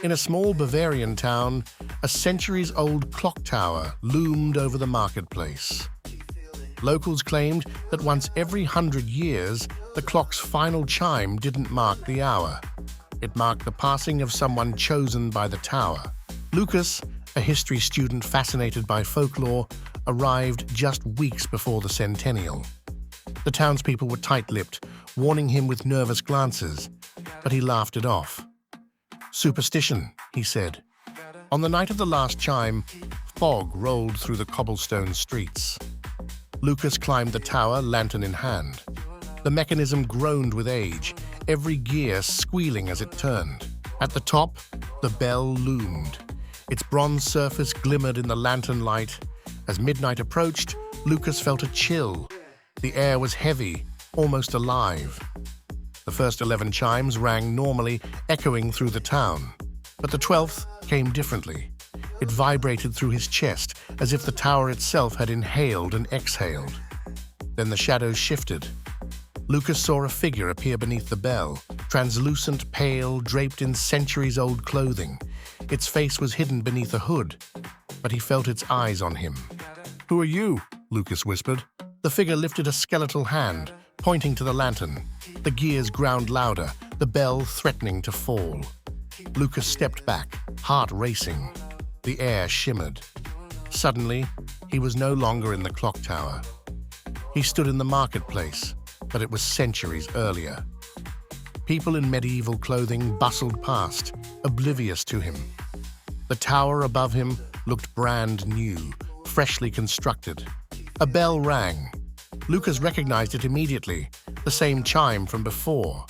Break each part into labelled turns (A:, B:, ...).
A: In a small Bavarian town, a centuries-old clock tower loomed over the marketplace. Locals claimed that once every 100 years, the clock's final chime didn't mark the hour. It marked the passing of someone chosen by the tower. Lucas, a history student fascinated by folklore, arrived just weeks before the centennial. The townspeople were tight-lipped, warning him with nervous glances, but he laughed it off. "Superstition," he said. On the night of the last chime, fog rolled through the cobblestone streets. Lucas climbed the tower, lantern in hand. The mechanism groaned with age, every gear squealing as it turned. At the top, the bell loomed. Its bronze surface glimmered in the lantern light. As midnight approached, Lucas felt a chill. The air was heavy, almost alive. The first 11 chimes rang normally, echoing through the town. But the 12th came differently. It vibrated through his chest, as if the tower itself had inhaled and exhaled. Then the shadows shifted. Lucas saw a figure appear beneath the bell, translucent, pale, draped in centuries-old clothing. Its face was hidden beneath a hood, but he felt its eyes on him. "Who are you?" Lucas whispered. The figure lifted a skeletal hand, pointing to the lantern. The gears ground louder, the bell threatening to fall. Lucas stepped back, heart racing. The air shimmered. Suddenly, he was no longer in the clock tower. He stood in the marketplace, but it was centuries earlier. People in medieval clothing bustled past, oblivious to him. The tower above him looked brand new, freshly constructed. A bell rang. Lucas recognized it immediately, the same chime from before,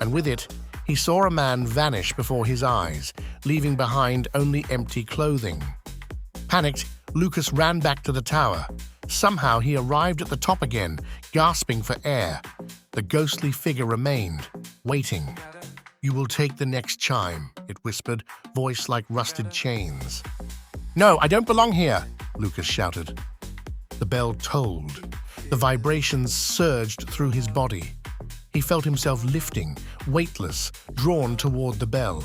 A: and with it, he saw a man vanish before his eyes, leaving behind only empty clothing. Panicked, Lucas ran back to the tower. Somehow he arrived at the top again, gasping for air. The ghostly figure remained, waiting. "You will take the next chime," it whispered, voice like rusted chains. "No, I don't belong here," Lucas shouted. The bell tolled. The vibrations surged through his body. He felt himself lifting, weightless, drawn toward the bell.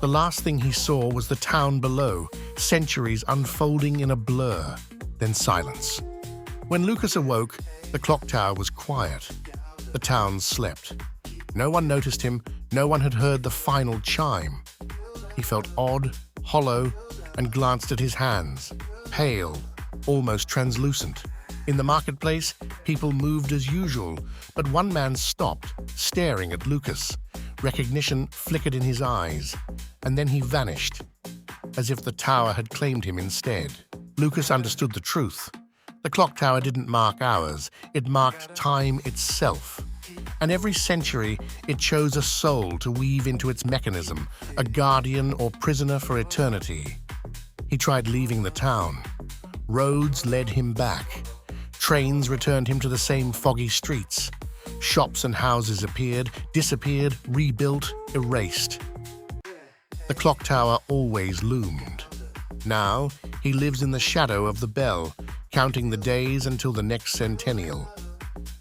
A: The last thing he saw was the town below, centuries unfolding in a blur, then silence. When Lucas awoke, the clock tower was quiet. The town slept. No one noticed him, no one had heard the final chime. He felt odd, hollow, and glanced at his hands, pale, almost translucent. In the marketplace, people moved as usual, but one man stopped, staring at Lucas. Recognition flickered in his eyes, and then he vanished, as if the tower had claimed him instead. Lucas understood the truth. The clock tower didn't mark hours, it marked time itself. And every century, it chose a soul to weave into its mechanism, a guardian or prisoner for eternity. He tried leaving the town. Roads led him back. Trains returned him to the same foggy streets. Shops and houses appeared, disappeared, rebuilt, erased. The clock tower always loomed. Now, he lives in the shadow of the bell, counting the days until the next centennial.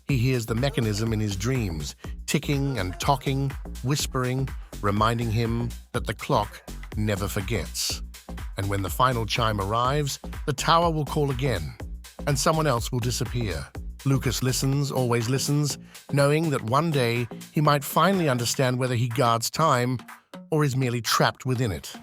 A: He hears the mechanism in his dreams, ticking and talking, whispering, reminding him that the clock never forgets. And when the final chime arrives, the tower will call again, and someone else will disappear. Lucas listens, always listens, knowing that one day he might finally understand whether he guards time or is merely trapped within it.